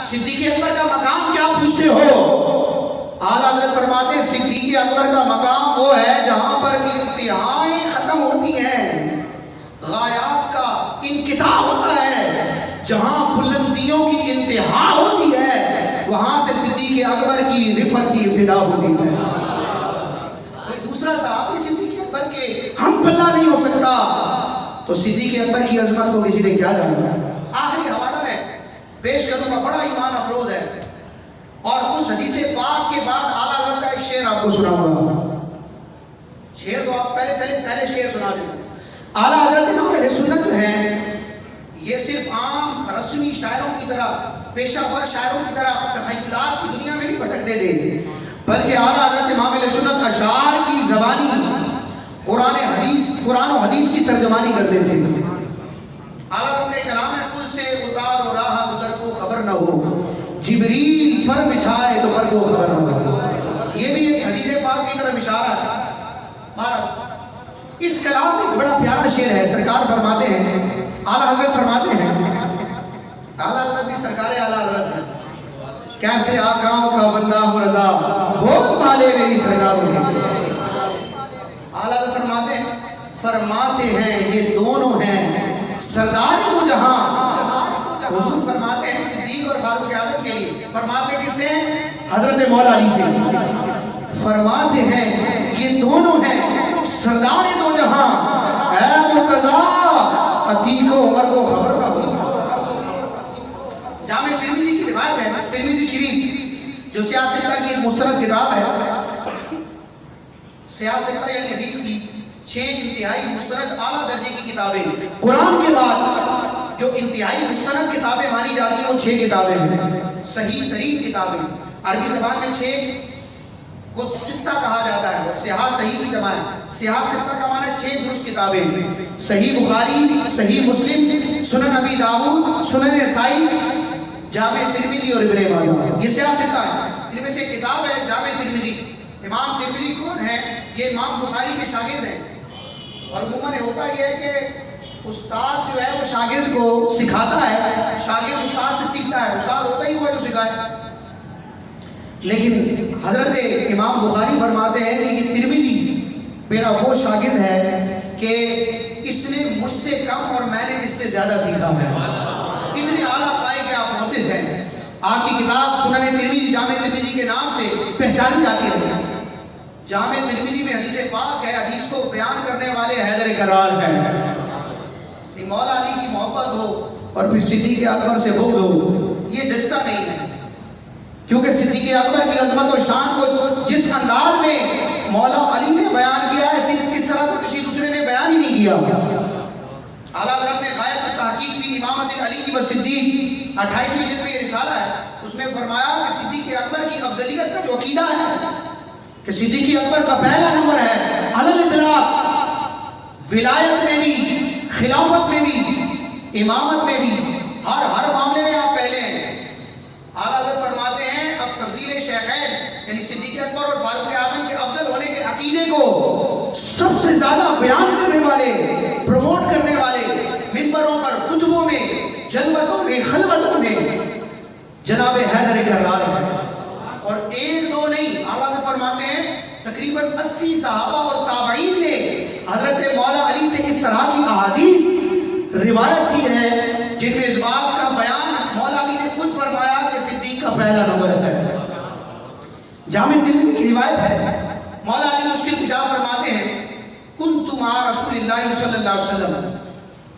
صدیق اکبر کا مقام کیا پوچھتے ہو؟ اعلیٰ حضرت فرماتے ہیں صدیق اکبر کا مقام وہ ہے جہاں پر انتہائیں ختم ہوتی ہیں، غایات کا انقطاع ہوتا ہے، جہاں بلندیوں کی انتہا ہوتی ہے وہاں سے صدیق اکبر کی رفعت کی ابتدا ہوتی ہے۔ کوئی دوسرا صحابی صدیق اکبر کے ہم پلہ نہیں ہو سکتا، تو صدیق اکبر کی عظمت کو کسی نے کیا جانا۔ آخری حوالہ میں پیش کروں گا، بڑا ایمان افروز ہے، اور اس حدیث پاک کے بعد اعلیٰ حضرت کا ایک شعر آپ کو سناؤں گا۔ شعر تو آپ پہلے شعر سنا دیں۔ اعلیٰ حضرت امام اہل سنت جو ہیں یہ صرف عام رسمی شاعروں کی طرح، پیشہ ور شاعروں کی طرح تخیلات کی دنیا میں نہیں بھٹکتے تھے، بلکہ اعلیٰ حضرت امام اہل سنت اشعار کی زبانی قرآن و حدیث کی ترجمانی کرتے تھے۔ اعلیٰ حضرت کا کلام ہے، کل سے اتار و راہ گزر کو خبر نہ ہو، جبریل پر بچھائے تو پر کو خبر نہ ہو۔ یہ بھی ایک حدیث پاک کی طرف اشارہ ہے۔ اس کلام میں ایک بڑا پیارا شعر ہے، سرکار فرماتے ہیں، اعلیٰ حضرت فرماتے ہیں، اعلیٰ حضرت بھی سرکار اعلیٰ حضرت ہے، کیسے آقاؤں کا بندہ ہوں رضا، بہت مالے میری سرکار ہوگی۔ اعلیٰ حضرت فرماتے ہیں یہ دونوں ہیں سردار دو جہاں۔ حضور فرماتے ہیں صدیق اور فاروق اعظم کے لیے، فرماتے کس سے؟ حضرت مولا علی سے۔ فرماتے ہیں یہ دونوں ہیں سردار دو جہاں، اے مرتضیٰ عتیق و عمر کو خبر نہ ہو۔ جامع ترمذی کی روایت ہے نا، ترمذی شریف جو سیاہ ستہ کی ایک مستند کتاب ہے، سیاہ ستہ یعنی حدیث کی 6 انتہائی مستند اعلیٰ درجے کی کتابیں، قرآن کے بعد جو انتہائی مستند کتابیں مانی جاتی ہیں وہ 6 کتابیں ہیں، صحیح ترین کتابیں۔ عربی زبان میں 6 کو ستہ کہا جاتا ہے، اور سیاہ صحیح کی جمع ہے، سیاہ ستہ کا معنی 6 درست کتابیں، صحیح بخاری، صحیح مسلم، سنن ابی داؤد، سنن نسائی، جامع ترمذی اور ابن ماجہ، یہ سیاہ ستہ ہے۔ ان میں سے ایک کتاب ہے جامع ترمذی۔ امام ترمذی کون ہے؟ یہ امام بخاری کے شاگرد ہیں، اور عموماً ہوتا یہ ہے کہ استاد جو ہے وہ شاگرد کو سکھاتا ہے، شاگرد استاد سے سیکھتا ہے، استاد ہوتا ہی ہوا جو سکھائے۔ لیکن حضرت امام بخاری فرماتے ہیں کہ یہ ترمذی میرا وہ شاگرد ہے کہ اس نے مجھ سے کم اور میں نے اس سے زیادہ سیکھا ہے، اتنے اعلیٰ پائے کہ آپ محدث ہیں۔ آپ کی کتاب سنن ترمذی جامع ترمذی کے نام سے پہچانی جاتی ہے۔ جامع ترمذی میں حدیث پاک ہے، حدیث کو بیان کرنے والے حیدر کرار ہیں۔ مولا علی کی محبت ہو اور پھر صدیق اکبر سے بغض ہو، یہ جچتا نہیں ہے، کیونکہ صدیق اکبر کی عظمت و شان کو جس انداز میں مولا علی نے بیان کیا ہے، اس طرح تو کسی دوسرے نے بیان ہی نہیں کیا۔ اعلیٰ حضرت نے غایت التحقیق فی امامت علی و صدیق 28ویں جلد میں یہ رسالہ ہے، اس میں فرمایا کہ صدیق اکبر کی افضلیت کا جو عقیدہ ہے کہ صدیق اکبر کا پہلا نمبر ہے علی الاطلاق، ولایت میں بھی، خلافت میں بھی، امامت میں بھی، ہر معاملے میں آپ پہلے ہیں۔ اعلیٰ حضرت فرماتے ہیں اب تفضیل شیخین یعنی صدیق اکبر اور فاروق اعظم کے افضل ہونے کے عقیدے کو سب سے زیادہ بیان کرنے والے، پروموٹ کرنے والے، منبروں پر، خطبوں میں، جلوتوں میں، خلوتوں میں جناب حیدر کرار ہے۔ اور ایک دو نہیں، اعلیٰ حضرت فرماتے ہیں تقریباً 80 صحابہ اور تابعین نے حضرت مولا علی سے اس طرح کی احادیث روایت کی ہے جن میں اس بات کا بیان مولا علی نے خود فرمایا کہ صدیق کا پہلا نمبر ہے۔ جامع ترمذی کی روایت ہے، مولا علی مشکل کشا فرماتے ہیں کنت مع رسول اللہ صلی اللہ علیہ وسلم،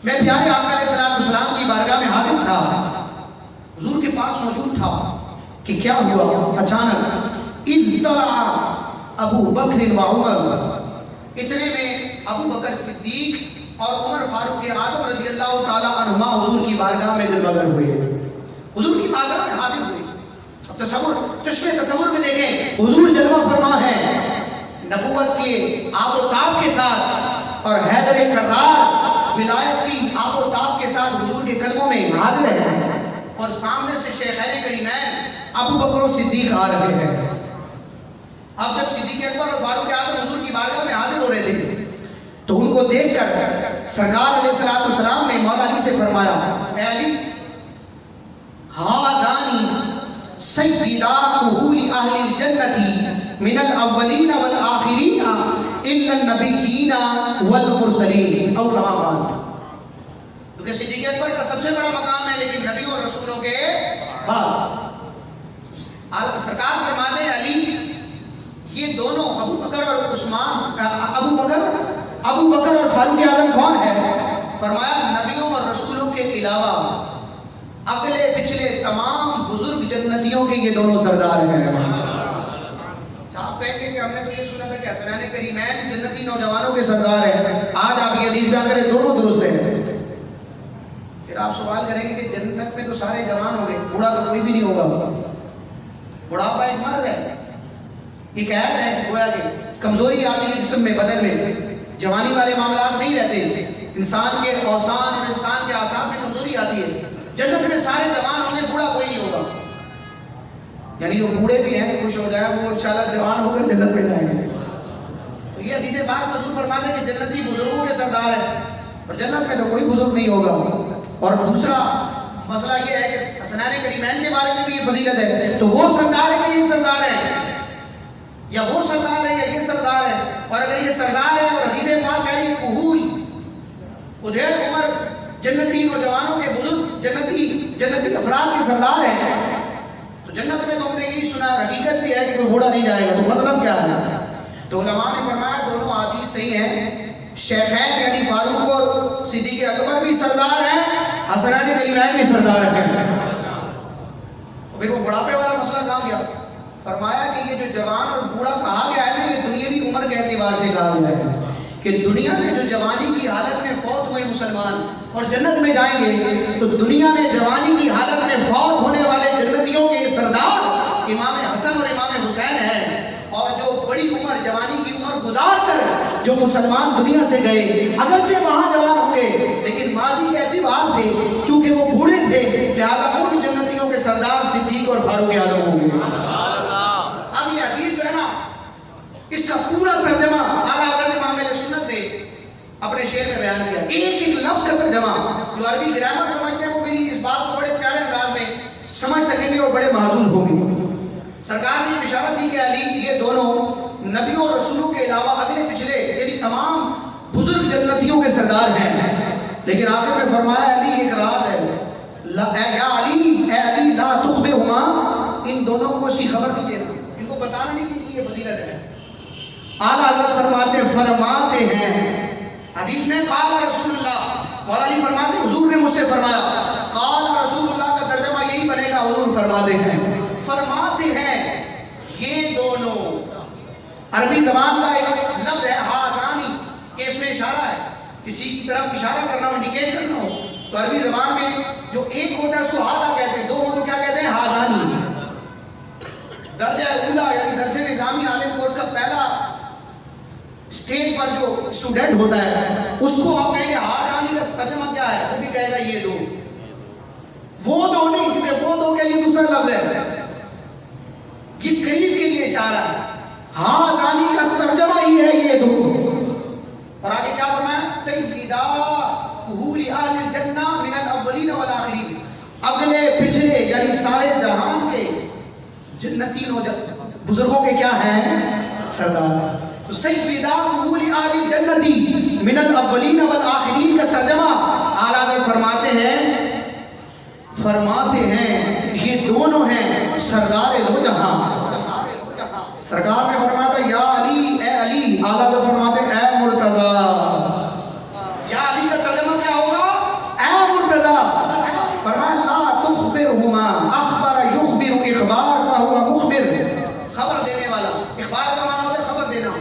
میں پیارے آقا علیہ السلام کی بارگاہ میں حاضر تھا، حضور کے پاس موجود تھا کہ کیا ہوا؟ اچانک اطلع ابو بکر و عمر، اتنے میں ابو بکر صدیق اور عمر فاروق اعظم رضی اللہ تعالیٰ عنہما حضور کی بارگاہ میں جلوہ گر ہوئے، حضور کی بارگاہ میں حاضر ہوئے۔ اب تصور میں دیکھیں، حضور جلوہ فرما ہے نبوت کے آب و تاب کے ساتھ، اور حیدر کرار ولایت کی آب و تاب کے ساتھ حضور کے قدموں میں حاضر ہے، اور سامنے سے شیخین کریمین ابو بکر و صدیق آ رہے ہیں۔ اب جب صدیق اکبر اور فاروق اعظم حضور کی بارگاہ میں حاضر ہو رہے تھے تو ان کو دیکھ کر سرکار علیہ السلام نے مولا علی سے فرمایا، اے علی، ہادانی سیدہ اہول اہل الجنت من الاولین والآخرین الا النبیین والمرسلین او کما قال. کیونکہ صدیق اکبر کا سب سے بڑا مقام ہے لیکن نبیوں اور رسولوں کے بعد. سرکار فرماتے ہیں علی یہ دونوں ابو بکر اور عثمان ابو بکر اور فاروق اعظم کون ہے؟ فرمایا نبیوں اور رسولوں کے علاوہ اگلے پچھلے تمام بزرگ جنتیوں کے یہ دونوں سردار ہیں. آپ کہیں گے کہ ہم نے تو یہ سنا تھا کہ حسنین کریمین جنتی نوجوانوں کے سردار ہیں. آج آپ یہ حدیث بیان کریں دونوں درست ہیں. پھر آپ سوال کریں گے کہ جنت میں تو سارے جوان ہوں گے, بوڑھا تو کوئی بھی نہیں ہوگا. بڑھاپا ایک مرض ہے, ایک عیب ہے, گویا کہ کمزوری آتی ہے جسم میں, بدن میں. جوانی والے معاملات نہیں رہتے, انسان کے اوسان اور انسان کے اعصاب میں کمزوری آتی ہے. جنت میں سارے جوان ہوں گے, بوڑھا کوئی نہیں ہوگا. یعنی جو بوڑھے بھی ہیں خوش ہو جائیں, وہ انشاءاللہ جوان ہو کر جنت میں جائیں گے. تو یہ حدیث پاک حضور فرماتے ہیں کہ جنتی بزرگوں کے سردار ہیں, اور جنت میں تو کوئی بزرگ نہیں ہوگا. اور دوسرا مسئلہ یہ ہے کہ حسنین کریمین کے بارے میں بھی یہ فضیلت ہے. تو وہ سردار ہے یہ سردار ہے, یا وہ سردار ہے یا یہ سردار ہے. اور اگر یہ سردار ہے اور حدیث پاک ہے یہ قہول ادھیڑ عمر جنتی نوجوانوں کے بزرگ جنتی افراد کے سردار ہیں, تو جنت میں تو ہم نے یہی سنا, حقیقت بھی ہے کہ کوئی بوڑھا نہیں جائے گا. تو مطلب کیا ہے؟ تو علماء نے فرمایا دونوں حدیث صحیح ہیں. شیخین یعنی فاروق اور صدیق اکبر بھی سردار ہیں, حسنین کریمین بھی سردار ہیں. پھر وہ بڑھاپے والا مسئلہ کہاں گیا؟ فرمایا کہ یہ جو جوان اور بوڑھا کہا گیا ہے نا, یہ دنیاوی عمر کے اعتبار سے کہا گیا ہے کہ دنیا میں جو جوانی کی حالت میں فوت ہوئے مسلمان اور جنت میں جائیں گے, تو دنیا میں جوانی کی حالت میں فوت ہونے والے جنتیوں کے سردار امام حسن اور امام حسین ہیں. اور جو بڑی عمر جوانی کی عمر گزار کر جو مسلمان دنیا سے گئے, اگرچہ وہاں جوان ہوں گے لیکن ماضی کے اعتبار سے چونکہ وہ بوڑھے تھے, لہذا ان جنتیوں کے سردار صدیق اور فاروق اعظم ہوں گے. اب یہ حدیث جو ہے نا, اس کا پورا ترجمہ اعلیٰ حضرت امام اہل سنت نے اپنے شعر میں بیان کیا. ایک ایک لفظ کا ترجمہ جو عربی گرامر سمجھتے ہیں وہ بھی اس بات کو بڑے پیارے انداز میں سمجھ سکیں گے اور بڑے معذور ہوں گے. سرکار نے بشارت دی کہ علی یہ دونوں نبیوں اور رسولوں کے علاوہ اگلے پچھلے یعنی تمام بزرگ جنتیوں کے سردار ہیں. لیکن آخر میں فرمایا علی ایک راز ہے, یا علی اے علی لا تخبرہما, ان دونوں کو اس کی خبر نہیں دینا, ان کو بتانا نہیں کہ یہ فضیلت ہے. اعلیٰ حضرت فرماتے ہیں حدیث میں قال رسول اللہ, مولا علی فرماتے ہیں حضور نے مجھ سے فرمایا. قال رسول اللہ کا ترجمہ یہی بنے گا, حضور فرماتے ہیں یہ دونوں, عربی زبان کا ایک لفظ ہے ہازانی, کہ اس میں اشارہ ہے, کسی کی طرف اشارہ کرنا ہو, انڈیکیٹ کرنا ہو, تو عربی زبان میں جو ایک ہوتا ہے اس کو ہازا کہتے ہیں, دو ہو تو کیا کہتے ہیں؟ ہازانی. درجہ اولا یعنی درس نظامی عالم کورس کا پہلا اسٹیج پر جو اسٹوڈنٹ ہوتا ہے اس کو آپ کہیں گے ہازانی کا ترجمہ کیا ہے, وہ بھی کہے گا یہ دو. وہ دو نہیں, کیونکہ وہ دو کے لیے دوسرا لفظ ہے, یہ قریب کے لیے اشارہ ہے. ہازانی کا ترجمہ ہی ہے یہ دو. اور آگے کیا فرمایا؟ سیدہ اہول اہل الجنہ من الاولین والآخرین, اگلے پچھلے یعنی سارے جہان کے جنتی بزرگوں کے کیا ہیں؟ سردار. تو سیدہ اہول اہل الجنتی من الاولین والآخرین کا ترجمہ اعلیٰ حضرت فرماتے ہیں یہ دونوں ہیں سردار دو جہاں. سرکار نے فرمایا تھا یا علی اے علی, اعلیٰ حضرت فرماتے ہیں اے مرتضیٰ. یا علی کا ترجمہ کیا ہوگا؟ اے مرتضیٰ. فرمایا لا تخبرہما, اخبر یخبر اخبار فہو مخبر, خبر دینے والا. اخبار کا معنی ہوتا ہے خبر دینا.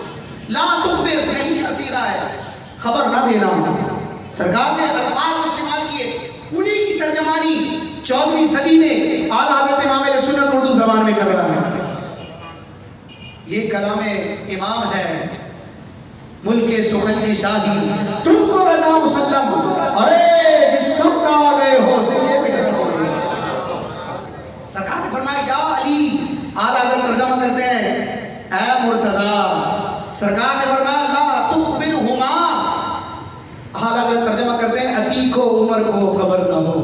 لا تخبر نہیں کا صیغہ ہے, خبر نہ دینا. سرکار نے الفاظ استعمال کیے, انہی کی ترجمانی 14ویں صدی میں اعلیٰ حضرت امام اہل سنت اردو زبان میں کر رہا ہے. یہ کلام امام ہے, ملک سخن کی شاہی تم کو رضا مسلم, ارے جس سب کا آگئے ہو سکے بٹھر ہو. سرکار نے فرمایا یا علی, اعلیٰ حضرت ترجمہ کرتے ہیں اے مرتضیٰ. سرکار نے فرمایا لا تخبرہما, اعلیٰ حضرت ترجمہ کرتے ہیں عتیق و عمر کو خبر نہ ہو.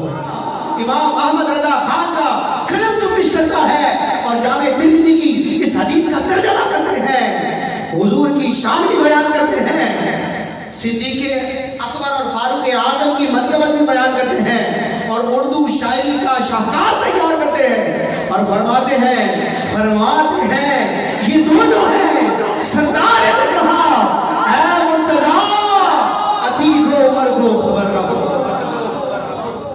امام احمد رضا خان کا قلم جو پیش کرتا ہے کی شان بھی بیان کرتے ہیں، صدیق اکبر اور فاروق اعظم کی منقبت بھی بیان کرتے ہیں، اور اردو شاعری کا شاہکار تیار کرتے ہیں، اور فرماتے ہیں یہ دونوں ہیں